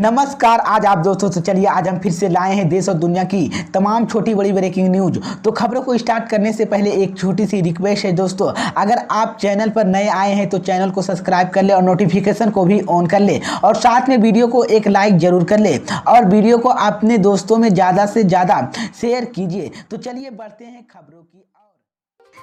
नमस्कार। आज आप दोस्तों तो चलिए आज हम फिर से लाए हैं देश और दुनिया की तमाम छोटी बड़ी ब्रेकिंग न्यूज। तो खबरों को स्टार्ट करने से पहले एक छोटी सी रिक्वेस्ट है दोस्तों, अगर आप चैनल पर नए आए हैं तो चैनल को सब्सक्राइब कर ले और नोटिफिकेशन को भी ऑन कर ले और साथ में वीडियो को एक लाइक जरूर कर ले और वीडियो को अपने दोस्तों में ज़्यादा से ज़्यादा शेयर कीजिए। तो चलिए बढ़ते हैं खबरों की।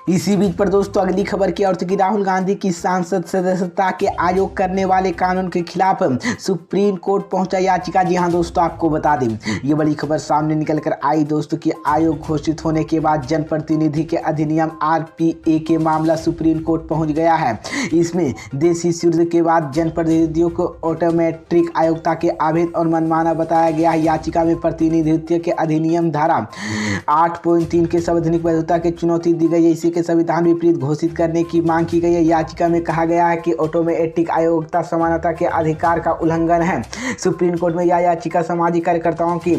इसी बीच पर दोस्तों अगली खबर की अर्थ की राहुल गांधी की सांसद सदस्यता के आयोग करने वाले कानून के खिलाफ सुप्रीम कोर्ट पहुंचा याचिका। जी हां दोस्तों, आपको बता दें ये बड़ी खबर सामने निकल कर आई दोस्तों कि आयोग घोषित होने के बाद जनप्रतिनिधि के अधिनियम आरपीए के मामला सुप्रीम कोर्ट पहुंच गया है। इसमें देशी शुल्क के बाद जनप्रतिनिधियों को ऑटोमेट्रिक आयोगता के अवैध और मनमाना बताया गया है। याचिका में प्रतिनिधित्व के अधिनियम धारा 8.3 के संवैधानिक वैधता के चुनौती दी गई है। इसी के संविधान विपरीत घोषित करने की मांग की गई है। याचिका में कहा गया है कि ऑटोमेटिक आयोगता समानता के अधिकार का उल्लंघन है। सुप्रीम कोर्ट में यह याचिका सामाजिक कार्यकर्ताओं की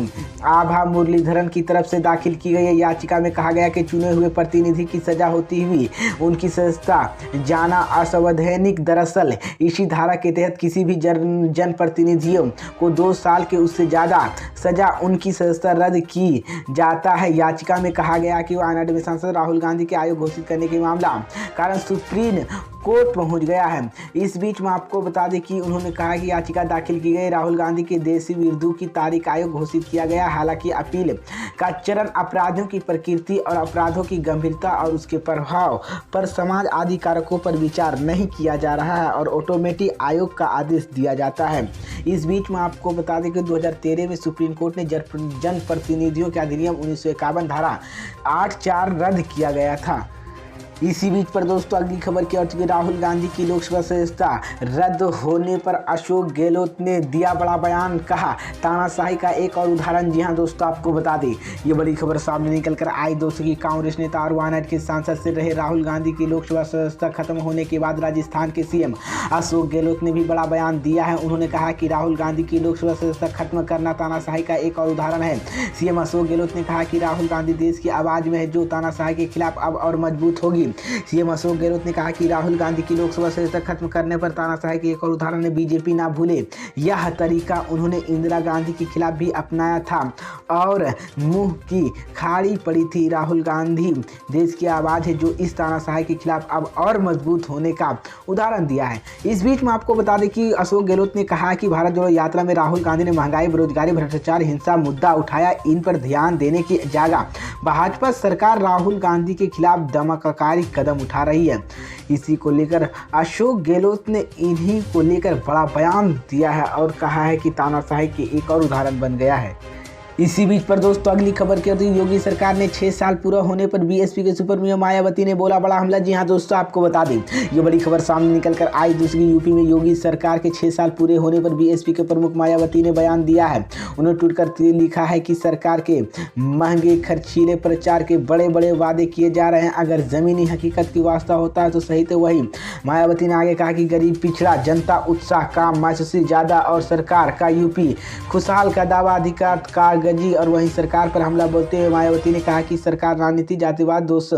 आभा मुरलीधरन की तरफ से दाखिल की गई है। याचिका में कहा गया कि चुने हुए प्रतिनिधि की सजा होती हुई उनकी सदस्यता जाना असंवैधानिक। दरअसल इसी धारा के तहत किसी भी जनप्रतिनिधियों को 2 साल के उससे ज़्यादा सजा उनकी सदस्यता रद्द की जाता है। याचिका में कहा गया कि वायनाड में सांसद राहुल गांधी के आयोग घोषित करने के मामला कारण सुप्रीम कोर्ट पहुंच गया है। इस बीच में आपको बता दें कि उन्होंने कहा कि याचिका दाखिल की गई राहुल गांधी के देशी विरोधी की तारीख आयोग घोषित किया गया। हालांकि अपील का चरण अपराधों की प्रकृति और अपराधों की गंभीरता और उसके प्रभाव पर समाज आदि कारकों पर विचार नहीं किया जा रहा है और ऑटोमेटिक आयोग का आदेश दिया जाता है। इस बीच में आपको बता दें कि 2013 में सुप्रीम कोर्ट ने जनप्रतिनिधियों के अधिनियम 1951 धारा 8(4) रद्द किया गया था। इसी बीच पर दोस्तों अगली खबर की अर्थ की राहुल गांधी की लोकसभा सदस्यता रद्द होने पर अशोक गहलोत ने दिया बड़ा बयान। कहा तानाशाही का एक और उदाहरण। जी हां दोस्तों, आपको बता दें ये बड़ी खबर सामने निकल कर आई दोस्तों की कांग्रेस नेता और वायनाड के सांसद से रहे राहुल गांधी की लोकसभा सदस्यता खत्म होने के बाद राजस्थान के सीएम अशोक गहलोत ने भी बड़ा बयान दिया है। उन्होंने कहा कि राहुल गांधी की लोकसभा सदस्यता खत्म करना तानाशाही का एक और उदाहरण है। सीएम अशोक गहलोत ने कहा कि राहुल गांधी देश की आवाज में है जो तानाशाही के खिलाफ अब और मजबूत होगी। सीएम अशोक गहलोत ने कहा कि राहुल गांधी की लोकसभा सदस्यता खत्म करने पर तानाशाही की एक और उदाहरण है। बीजेपी ना भूले यह तरीका उन्होंने इंदिरा गांधी के खिलाफ भी अपनाया था और मुंह की खाड़ी पड़ी थी। राहुल गांधी देश की आवाज है जो इस तानाशाही के खिलाफ अब और मजबूत होने का उदाहरण दिया है। इस बीच में आपको बता दें कि अशोक गहलोत ने कहा कि भारत जोड़ो यात्रा में राहुल गांधी ने महंगाई, बेरोजगारी, भ्रष्टाचार, हिंसा मुद्दा उठाया। इन पर ध्यान देने की जगह भाजपा सरकार राहुल गांधी के खिलाफ दमनकारी कदम उठा रही है। इसी को लेकर अशोक गहलोत ने इन्हीं को लेकर बड़ा बयान दिया है और कहा है कि तानाशाही के एक और उदाहरण बन गया है। इसी बीच पर दोस्तों अगली खबर के योगी सरकार ने 6 साल पूरा होने पर बीएसपी के सुप्रीमो मायावती ने बोला बड़ा हमला। जी हां दोस्तों, आपको बता दें ये बड़ी खबर सामने निकल कर आई दूसरी यूपी में योगी सरकार के 6 साल पूरे होने पर बीएसपी के प्रमुख मायावती ने बयान दिया है। उन्होंने ट्वीट कर लिखा है कि सरकार के महंगे खर्चीले प्रचार के बड़े बड़े वादे किए जा रहे हैं, अगर जमीनी हकीकत की वास्ता होता है तो सही तो वही। मायावती ने आगे कहा कि गरीब, पिछड़ा, जनता उत्साह, काम, महसूसी ज़्यादा और सरकार का यूपी खुशहाल का दावा, अधिकार का जी। और वहीं सरकार पर हमला बोलते हुए मायावती ने कहा कि सरकार राजनीति, जातिवाद, दोष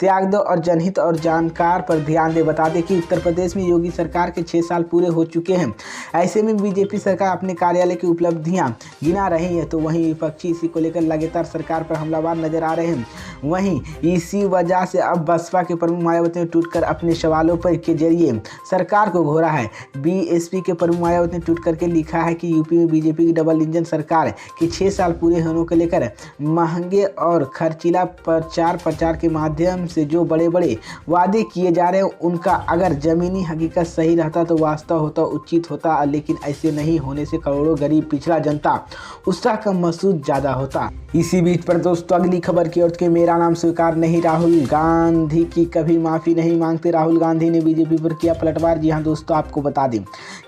त्याग दो और जनहित और जानकार पर ध्यान दे। बता दें कि उत्तर प्रदेश में योगी सरकार के 6 साल पूरे हो चुके हैं। ऐसे में बीजेपी सरकार अपने कार्यालय की उपलब्धियां गिना रही है तो वहीं विपक्षी इसी को लेकर लगातार सरकार पर हमलावर नजर आ रहे हैं। वहीं इसी वजह से अब बसपा के प्रमुख मायावती ने ट्वीट कर अपने सवालों पर के जरिए सरकार को घोरा है। बीएसपी के प्रमुख मायावती ने ट्वीट करके लिखा है कि यूपी में बीजेपी की डबल इंजन सरकार के 6 साल पूरे होने को लेकर महंगे और खर्चीला प्रचार के माध्यम से जो बड़े बड़े वादे किए जा रहे हैं उनका अगर जमीनी हकीकत सही रहता तो वास्तव होता, उचित होता, लेकिन ऐसे नहीं होने से करोड़ों गरीब, पिछड़ा, जनता उत्साह का महसूस ज़्यादा होता। इसी बीच पर दोस्तों अगली खबर की ओर के मेरा नाम स्वीकार नहीं, राहुल गांधी की कभी माफ़ी नहीं मांगते। राहुल गांधी ने बीजेपी पर किया पलटवार। जी हां दोस्तों, आपको बता दें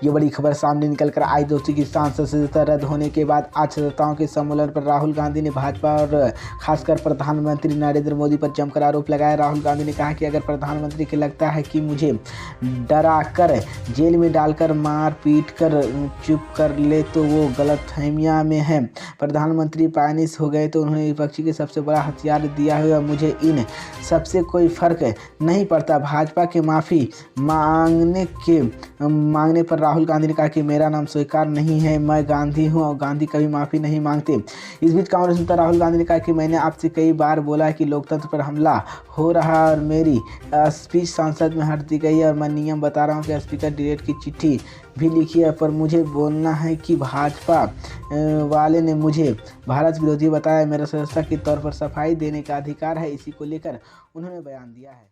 ये बड़ी खबर सामने निकल कर आई दोस्तों की सांसद सदस्यता रद्द होने के बाद आज सदस्यताओं के सम्मेलन पर राहुल गांधी ने भाजपा और खासकर प्रधानमंत्री नरेंद्र मोदी पर जमकर आरोप लगाया। राहुल गांधी ने कहा कि अगर प्रधानमंत्री को लगता है कि मुझे डराकर जेल में डालकर मार पीट कर चुप कर ले तो वो गलतफहमियां में है। प्रधानमंत्री पायनिस हो गए तो उन्होंने विपक्षी के सबसे बड़ा हथियार दिया है और मुझे इन सबसे कोई फर्क नहीं पड़ता। भाजपा के माफ़ी मांगने पर राहुल गांधी ने कहा कि मेरा नाम स्वीकार नहीं है, मैं गांधी हूं और गांधी कभी माफ़ी नहीं मांगते। इस बीच कांग्रेस नेता राहुल गांधी ने कहा कि मैंने आपसे कई बार बोला कि लोकतंत्र पर हमला हो रहा है और मेरी स्पीच संसद में हट दी गई है और मैं नियम बता रहा हूं कि स्पीकर डिलेट की चिट्ठी भी लिखी है, पर मुझे बोलना है कि भाजपा वाले ने मुझे भारत विरोधी बताया। मेरा सदस्यता के तौर पर सफाई देने का अधिकार है, इसी को लेकर उन्होंने बयान दिया है।